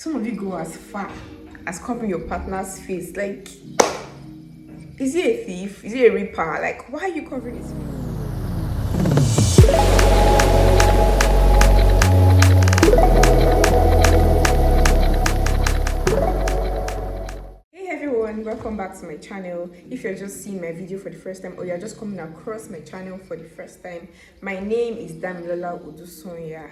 Some of you go as far as covering your partner's face. Like, is he a thief? Is he a reaper? Like, why are you covering his face? Hey everyone, welcome back to my channel. If you're just seeing my video for the first time or you're just coming across my channel for the first time, my name is Dami Odusonya.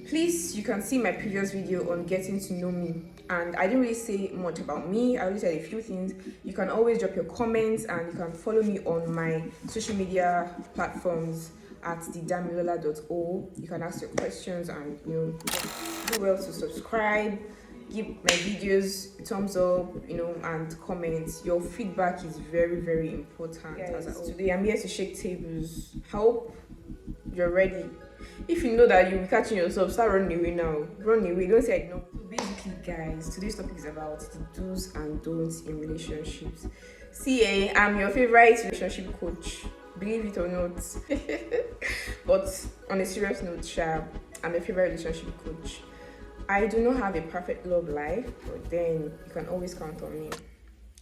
Please, you can see my previous video on getting to know me, and I didn't really say much about me. I only said a few things. You can always drop your comments and you can follow me on my social media platforms at thedamilola.o. You can ask your questions and do well to subscribe, give my videos a thumbs up, and comments. Your feedback is very, very important. Guys, today I'm here to shake tables. Hope you're ready. If you know that you'll be catching yourself, start running away now. Run away. Don't say I know. So basically, guys, today's topic is about the do's and don'ts in relationships. See, I'm your favorite relationship coach. Believe it or not. But on a serious note, I'm your favorite relationship coach. I do not have a perfect love life, but then you can always count on me.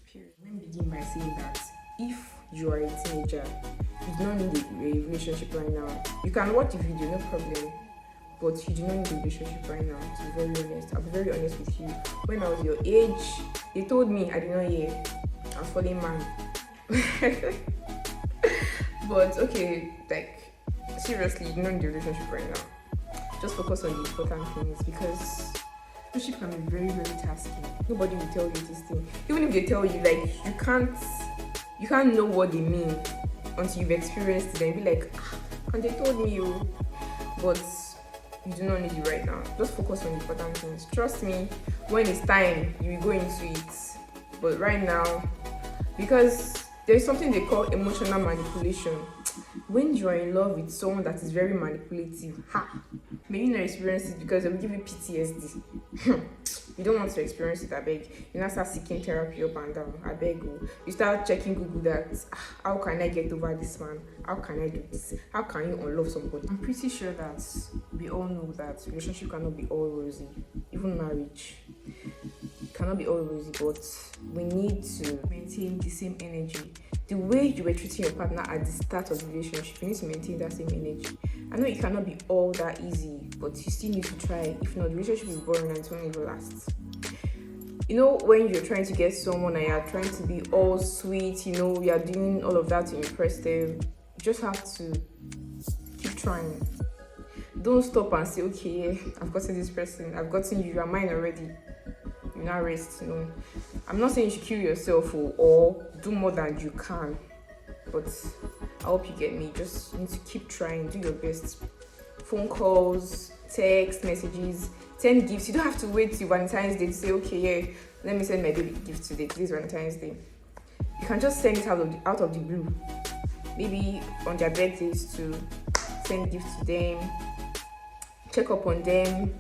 Period. Let me begin by saying that if you are a teenager, you do not need a relationship right now. You can watch the video, no problem. But you do not need a relationship right now, to be very honest. I'll be very honest with you. When I was your age, they told me I did not hear. I'm falling man. But okay, like seriously, you don't need a relationship right now. Just focus on the important things, because relationship can be very, very tasking. Nobody will tell you this thing. Even if they tell you, like, you can't know what they mean until you've experienced it and be like, and they told me you. But you do not need it right now. Just focus on the important things. Trust me, when it's time, you will go into it. But right now, because there's something they call emotional manipulation. When you are in love with someone that is very manipulative, may you not experience it, because it will give you PTSD. You don't want to experience it, I beg. You now start seeking therapy up and down, I beg you. You start checking Google that, how can I get over this man? How can I do this? How can you unlove somebody? I'm pretty sure that we all know that relationship cannot be all rosy. Even marriage cannot be all rosy, but we need to maintain the same energy. The way you were treating your partner at the start of the relationship, you need to maintain that same energy. I know it cannot be all that easy, but you still need to try. If not, the relationship is boring and it won't even last. When you're trying to get someone and you're trying to be all sweet, you're doing all of that to impress them, you just have to keep trying. Don't stop and say, okay, I've gotten this person, I've gotten you, you're mine already. You now rest, I'm not saying you should kill yourself or do more than you can, but I hope you get me. You just need to keep trying, do your best. Phone calls, text messages, send gifts. You don't have to wait till Valentine's Day to say, okay, yeah, let me send my baby gift today. Today's Valentine's Day. You can just send it out of the blue. Maybe on their birthdays, to send gifts to them, check up on them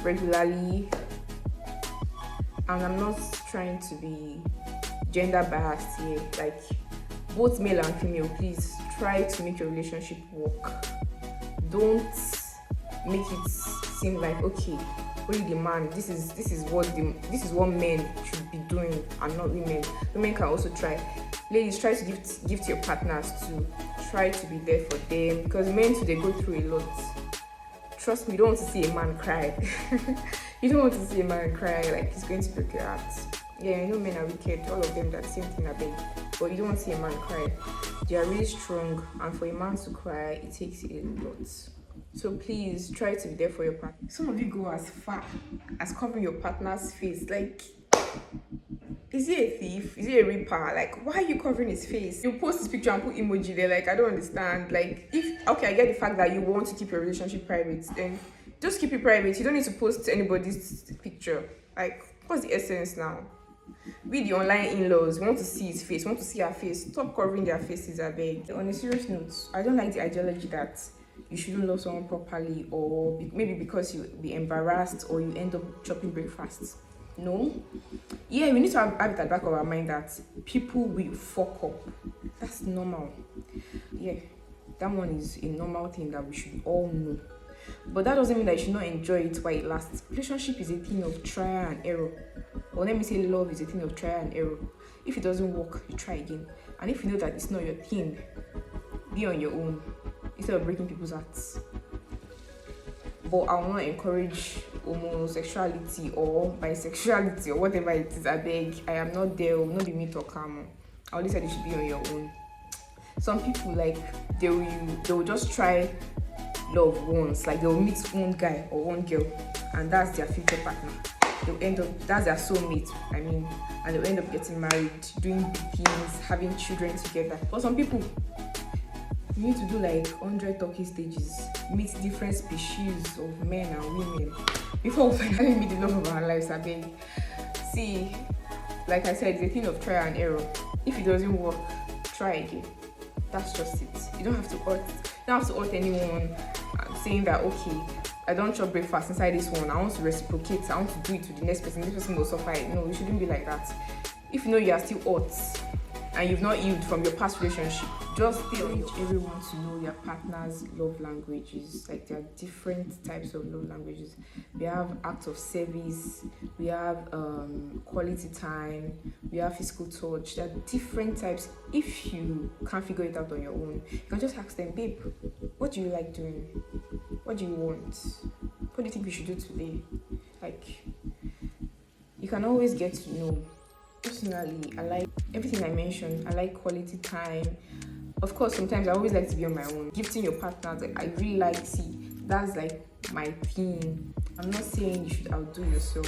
regularly. And I'm not trying to be gender biased here. Like, both male and female, please try to make your relationship work. Don't make it seem like, okay, only the man. This is what men should be doing and not women. Women can also try. Ladies, try to give to your partners too. Try to be there for them, because men too, they go through a lot. Trust me, you don't want to see a man cry. You don't want to see a man cry like he's going to break your heart. Yeah, I know men are wicked, all of them, that's the same thing, I beg. But you don't want to see a man cry. They are really strong, and for a man to cry, it takes a lot. So please try to be there for your partner. Some of you go as far as covering your partner's face. Like, is he a thief? Is he a reaper? Like, why are you covering his face? You post this picture and put emoji there. Like, I don't understand. Like, I get the fact that you want to keep your relationship private, then just keep it private. You don't need to post anybody's picture. Like, what's the essence now? We the online in-laws want to see his face, want to see her face. Stop covering their faces, I beg. On a serious note, I don't like the ideology that you shouldn't love someone properly, or maybe because you'll be embarrassed or you end up chopping breakfast. No. Yeah, we need to have it at the back of our mind that people will fuck up. That's normal. Yeah, that one is a normal thing that we should all know. But that doesn't mean that you should not enjoy it while it lasts. Relationship is a thing of trial and error. Or let me say love is a thing of trial and error. If it doesn't work, you try again. And if you know that it's not your thing, be on your own instead of breaking people's hearts. But I will not encourage homosexuality or bisexuality or whatever it is. I beg. I am not there. Will not be me to come. I only said you should be on your own. Some people like they will just try love once. Like they will meet one guy or one girl, and that's their future partner. They'll end up, that's their soulmate. And they'll end up getting married, doing big things, having children together. For some people, you need to do like 100 talking stages, meet different species of men and women before we finally meet the love of our lives. I mean, see, like I said, it's a thing of trial and error. If it doesn't work, try again. That's just it. You don't have to hurt anyone saying that, okay, I don't chop breakfast inside this one, I want to reciprocate, I want to do it to the next person, this person will suffer it. No, you shouldn't be like that. If you know you are still hot and you've not healed from your past relationship, just encourage everyone to know your partner's love languages. Like there are different types of love languages. We have acts of service, we have quality time, we have physical touch. There are different types. If you can't figure it out on your own, you can just ask them, babe, what do you like doing? What do you want? What do you think we should do today? Like, you can always get to know. Personally, I like everything I mentioned. I like quality time. Of course, sometimes I always like to be on my own. Gifting your partner, like, I really like, that's like my thing. I'm not saying you should outdo yourself.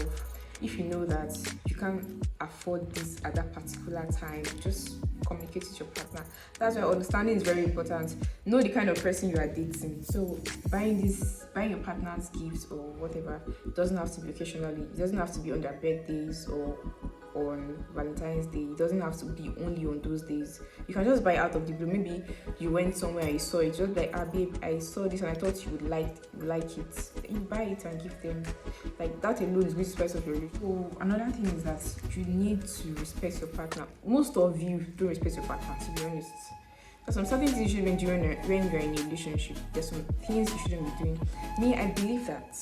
If you know that you can't afford this at that particular time, just communicate with your partner. That's why understanding is very important. Know the kind of person you are dating. So buying your partner's gifts or whatever, it doesn't have to be occasionally. It doesn't have to be on their birthdays or on Valentine's Day. It doesn't have to be only on those days. You can just buy out of the blue. Maybe you went somewhere and you saw it, just like, babe, I saw this and I thought you would like it. You buy it and give them. Like, that alone is going to spice up your relationship. So another thing is that you need to respect your partner. Most of you don't respect your partner, to be honest. There's some certain things you shouldn't be doing when you're in a relationship. There's some things you shouldn't be doing. Me, I believe that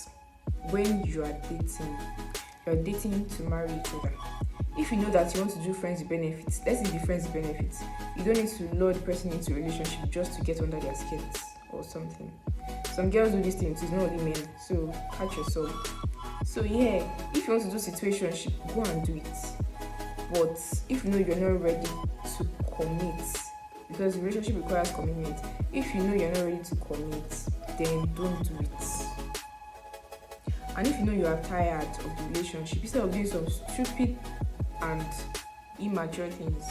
when you are dating to marry each other. If you know that you want to do friends with benefits, let's do the friends with benefits. You don't need to lure the person into a relationship just to get under their skirts or something. Some girls do these things, it's not only men, so catch yourself. So yeah, if you want to do situationship, go and do it. But if you know you're not ready to commit, because relationship requires commitment, if you know you're not ready to commit, then don't do it. And if you know you are tired of the relationship, instead of doing some stupid and immature things,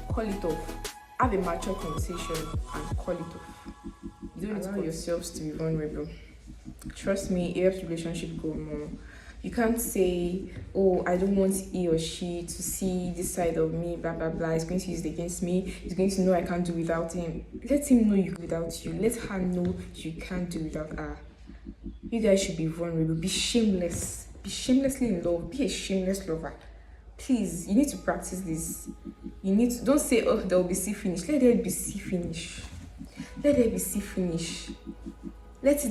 call it off. Have a mature conversation and call it off. You don't need to allow yourselves to be vulnerable. Trust me, it helps relationship go more. You can't say, oh, I don't want he or she to see this side of me, blah blah blah. He's going to use it against me. He's going to know I can't do without him. Let him know you can without you. Let her know you can't do without her. You guys should be vulnerable. Be shameless. Be shamelessly in love. Be a shameless lover. Please, you need to practice this. Don't say, oh, there will be see finish. Let there be see finish. Let there be see finish. Let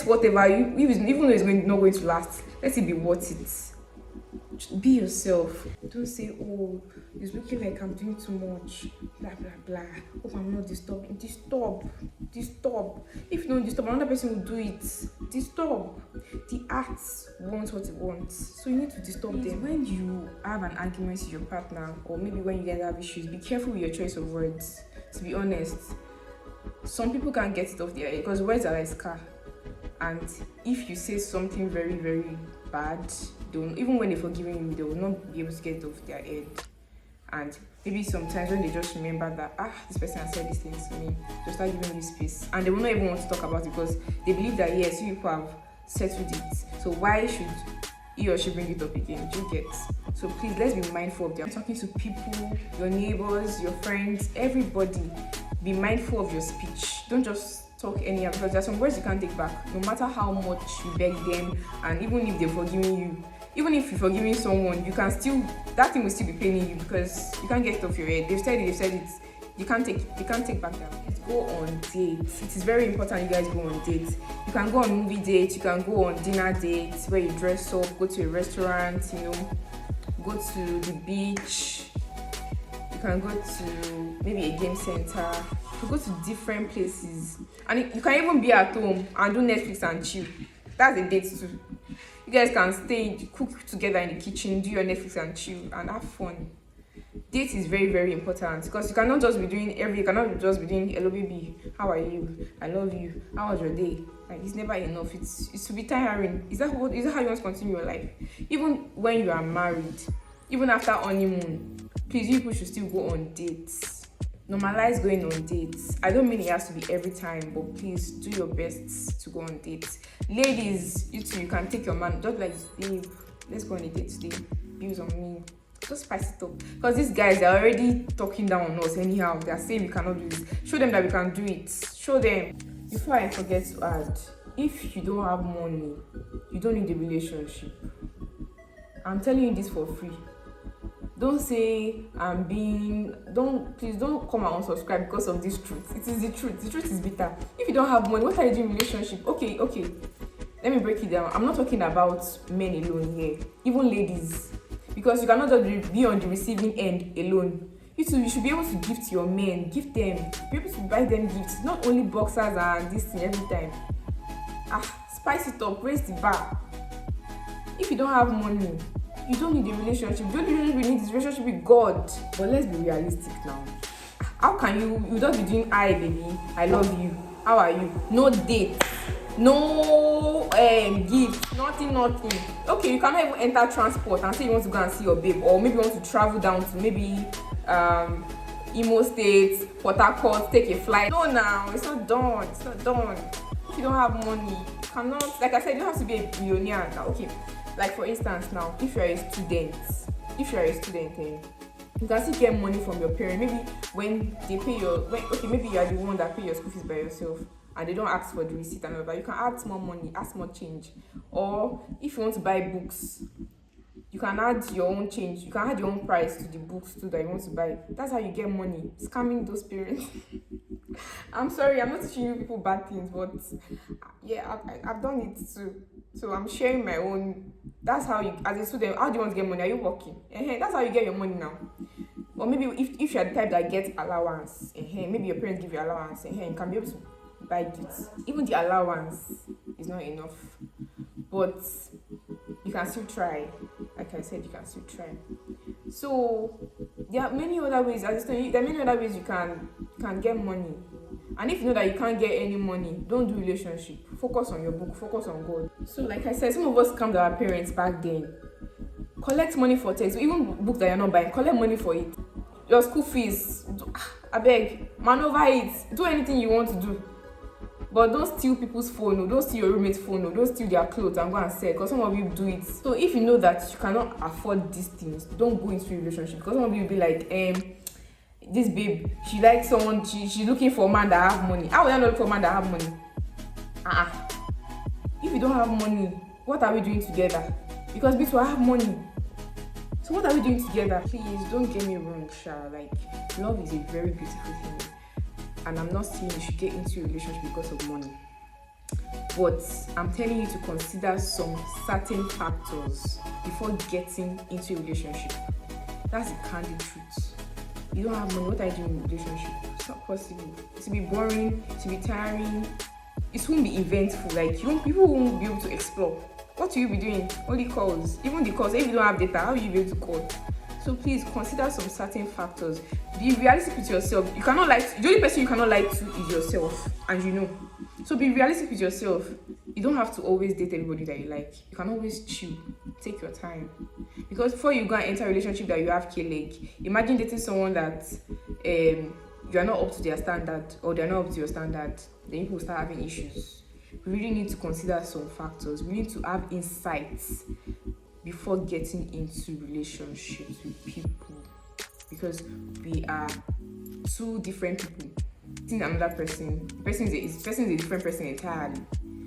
whatever you, even though it's not going to last, let it be worth it. Be yourself. Don't say, oh, it's looking like I'm doing too much, blah blah blah. Hope I'm not disturbing. Disturb. If you don't disturb, another person will do it. Disturb. The acts wants what it wants, so you need to disturb them. When you have an argument with your partner, or maybe when you guys have issues, be careful with your choice of words. To be honest, some people can't get it off their head because words are like scar. And if you say something very, very bad, even when they're forgiving you, they will not be able to get it off their head. And maybe sometimes when they just remember that, this person has said these things to me, they'll start giving you space. And they will not even want to talk about it because they believe that, yes, you people have settled it. So why should he or she bring it up again? Do you get? So please, let's be mindful of them. Talking to people, your neighbors, your friends, everybody, be mindful of your speech. Don't just talk anyhow, because there are some words you can't take back. No matter how much you beg them, and even if they're forgiving you, even if you're forgiving someone, you can still, that thing will still be paining you because you can't get it off your head. They've said it. They can't take back their money. Go on dates. It is very important you guys go on dates. You can go on movie dates, you can go on dinner dates where you dress up, go to a restaurant, go to the beach. You can go to maybe a game center. You go to different places, and you can even be at home and do Netflix and chill. That's a date too. You guys can stay, cook together in the kitchen, do your Netflix and chill and have fun. Date is very, very important because you cannot just be doing hello baby, how are you, I love you, how was your day? Like, it's never enough. It's to be tiring. Is that how you want to continue your life? Even when you are married, even after honeymoon, please, you people should still go on dates. Normalize going on dates. I don't mean it has to be every time, but please do your best to go on dates. Ladies, you too, you can take your man, just like, babe, let's go on a date today, bills on me. Just spice it up, because these guys, they're already talking down on us anyhow. They're saying we cannot do this. Show them that we can do it. Show them. Before I forget to add, if you don't have money, you don't need a relationship. I'm telling you this for free. Don't say please don't come and unsubscribe because of this truth. It is the truth. The truth is bitter. If you don't have money, what are you doing in relationship? Okay, let me break it down. I'm not talking about men alone here, even ladies, because you cannot just be on the receiving end alone. You too, you should be able to gift your men, gift them, be able to buy them gifts, not only boxers and this thing every time. Spice it up, raise the bar. If you don't have money, you don't need a relationship. The only relationship you need is a relationship with God. But let's be realistic now. How can you just be doing hi baby, I love you, how are you? No date, no gift, nothing. Okay, you cannot even enter transport and say you want to go and see your babe, or maybe you want to travel down to maybe Imo State, Port Harcourt, take a flight. No, now it's not done. If you don't have money, you cannot, like I said, you don't have to be a billionaire now. Okay, like for instance now, if you're a student, you can still get money from your parents. Maybe when they pay maybe you are the one that pay your school fees by yourself and they don't ask for the receipt and all that, you can add more money, add more change. Or if you want to buy books, you can add your own change. You can add your own price to the books too that you want to buy. That's how you get money. Scamming those parents. I'm sorry, I'm not teaching you people bad things, but yeah, I've done it too. So I'm sharing my own. That's how you, as a student, how do you want to get money? Are you working? That's how you get your money now. Or maybe if you're the type that gets allowance, maybe your parents give you allowance, you can be able to buy gifts. Even the allowance is not enough, but you can still try. Like I said, you can still try. So there are many other ways. As a student, there are many other ways you can get money. And if you know that you can't get any money, don't do relationship. Focus on your book. Focus on God. So like I said, some of us scammed our parents back then. Collect money for text, even books that you're not buying. Collect money for it. Your school fees, I beg, maneuver it. Do anything you want to do. But don't steal people's phone, don't steal your roommate's phone, don't steal their clothes and go and sell, because some of you do it. So if you know that you cannot afford these things, don't go into a relationship, because some of you will be like, this babe, she likes someone, she's looking for a man that have money. How will I not look for a man that have money? If you don't have money, what are we doing together? Because bitch, I have money. So what are we doing together? Please don't get me wrong, Sha. Like, love is a very beautiful thing. And I'm not saying you should get into a relationship because of money. But I'm telling you to consider some certain factors before getting into a relationship. That's the candid truth. You don't have money, what are you doing in a relationship? It's not possible. It will be boring, it will be tiring, it won't be eventful. Like, people won't be able to explore. What will you be doing? Only calls. Even the calls, if you don't have data, how will you be able to call? So please consider some certain factors. Be realistic with yourself. You cannot lie. The only person you cannot lie to is yourself, and you know. So be realistic with yourself. You don't have to always date everybody that you like. You can always chill. Take your time. Because before you go and enter a relationship that you have K-leg, imagine dating someone that you are not up to their standard, or they are not up to your standard. Then you will start having issues. We really need to consider some factors. We need to have insights before getting into relationships with people, because we are two different people. Seeing another person, the person is a different person entirely.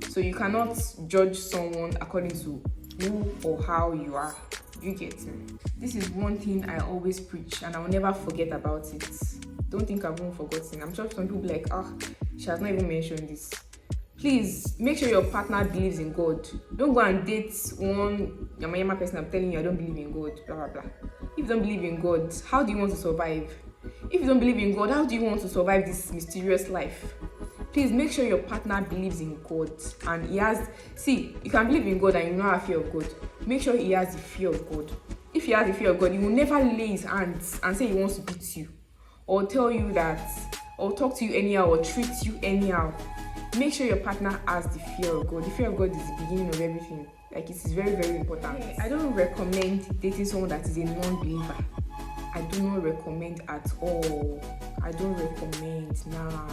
So you cannot judge someone according to who or how you are. You get me? This is one thing I always preach, and I will never forget about it. Don't think I've even forgotten. I'm sure some people like, she has not even mentioned this. Please make sure your partner believes in God. Don't go and date one yama person. I'm telling you, I don't believe in God, blah blah blah. If you don't believe in God, how do you want to survive? If you don't believe in God, how do you want to survive this mysterious life? Please make sure your partner believes in God and he has. See, you can believe in God and you not have fear of God. Make sure he has the fear of God. If he has the fear of God, he will never lay his hands and say he wants to beat you, or tell you that, or talk to you anyhow, or treat you anyhow. Make sure your partner has the fear of God. The fear of God is the beginning of everything. Like, it is very, very important. I don't recommend dating someone that is a non-believer. I do not recommend at all. I don't recommend. Nah.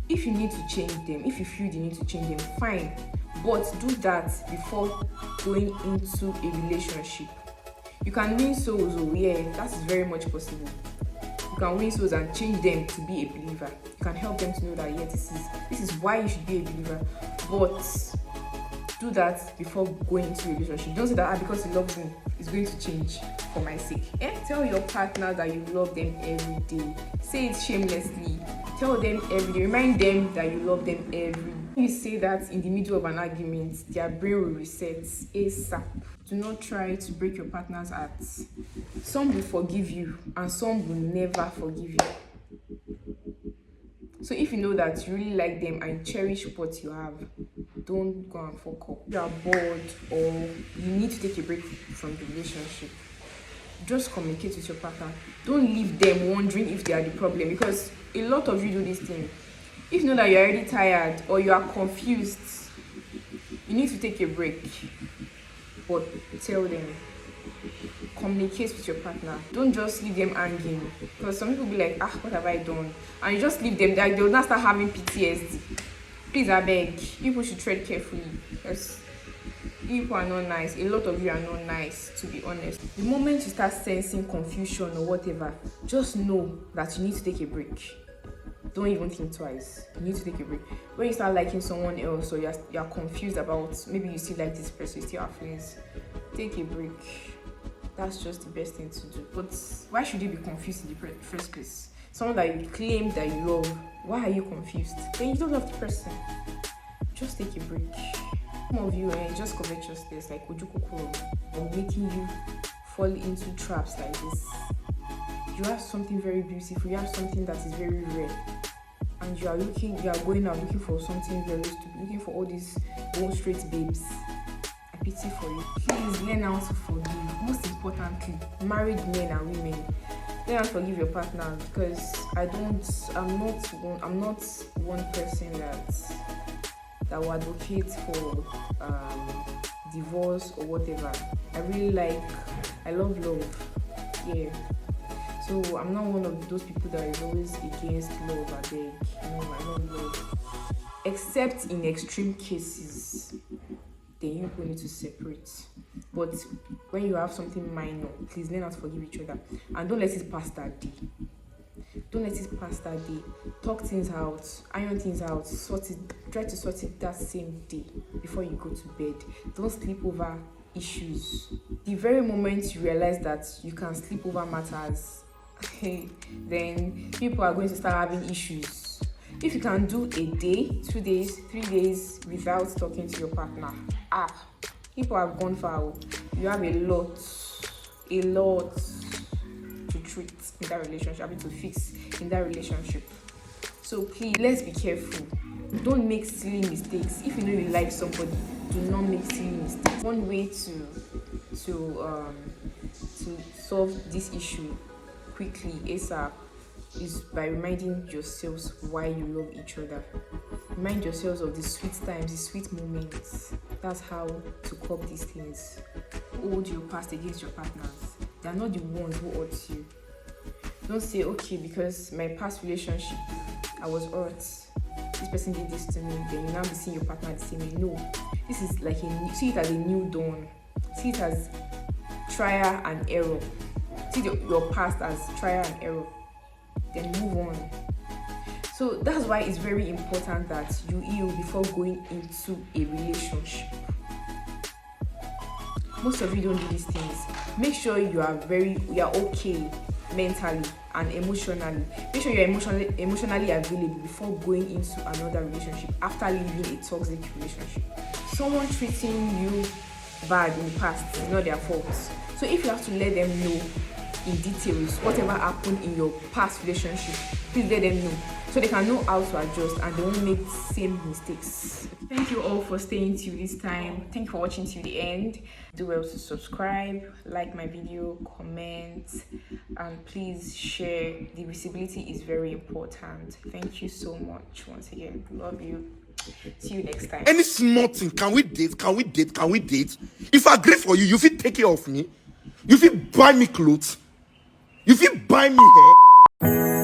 If you need to change them, if you feel you need to change them, fine. But do that before going into a relationship. You can win souls, that is very much possible. You can win souls and change them to be a believer. You can help them to know that this is why you should be a believer. But do that before going into a relationship. Don't say that because you love me, it's going to change for my sake. Tell your partner that you love them every day. Say it shamelessly. Tell them every day. Remind them that you love them every day. When you say that in the middle of an argument, their brain will reset ASAP. Do not try to break your partner's heart. Some will forgive you and some will never forgive you. So if you know that you really like them and cherish what you have, don't go and fuck up. If you are bored or you need to take a break from the relationship, just communicate with your partner. Don't leave them wondering if they are the problem, because a lot of you do this thing. If you know that you're already tired or you are confused, you need to take a break. But tell them. Communicate with your partner. Don't just leave them hanging, because some people be like, what have I done? And you just leave them there, they will not start having PTSD. Please, I beg, people should tread carefully, because people are not nice. A lot of you are not nice, to be honest. The moment you start sensing confusion or whatever, just know that you need to take a break. Don't even think twice. You need to take a break. When you start liking someone else, or you're confused about, maybe you still like this person, you still have feelings, take a break. That's just the best thing to do. But why should you be confused in the first place? Someone that you claim that you love, why are you confused? Then you don't love the person. Just take a break. Some of you just covetousness, like ojukokoro, or making you fall into traps like this. You have something very beautiful, you have something that is very rare, and you are going out looking for something very stupid, looking for all these bone straight babes. I pity for you. Please learn how to forgive. Most importantly, married men and women, learn how to forgive your partner, because I'm not one person that will advocate for divorce or whatever. I love love. Yeah. So I'm not one of those people that is always against love. I beg. No, I love love. Except in extreme cases, then you people need to separate. But when you have something minor, please learn how to forgive each other. And don't let it pass that day. Don't let it pass that day. Talk things out, iron things out, try to sort it that same day before you go to bed. Don't sleep over issues. The very moment you realize that you can sleep over matters, then people are going to start having issues. If you can do a day, 2 days, 3 days without talking to your partner, people have gone far. You have a lot to treat in that relationship, to fix in that relationship. So please, let's be careful. Don't make silly mistakes. If you know you like somebody, do not make silly mistakes. One way to solve this issue quickly, ASAP, is by reminding yourselves why you love each other. Remind yourselves of the sweet times, the sweet moments. That's how to cope these things. Hold your past against your partners. They are not the ones who hurt you. Don't say, okay, because my past relationship, I was hurt, this person did this to me, then you now be seeing your partner the same way. No, this is like see it as a new dawn. See it as trial and error. See your past as trial and error. Then move on. So that's why it's very important that you heal before going into a relationship. Most of you don't do these things. Make sure you are okay mentally and emotionally. Make sure you're emotionally available before going into another relationship after leaving a toxic relationship. Someone treating you bad in the past is not their fault. So if you have to let them know in details whatever happened in your past relationship, please let them know so they can know how to adjust and they won't make the same mistakes. Thank you all for staying till this time. Thank you for watching till the end. Do well to subscribe, like my video, comment, and please share. The visibility is very important. Thank you so much once again. Love you. See you next time. Any small thing, can we date? Can we date? Can we date? If I agree for you, you feel take care of me. You feel buy me clothes. You feel buy me hair.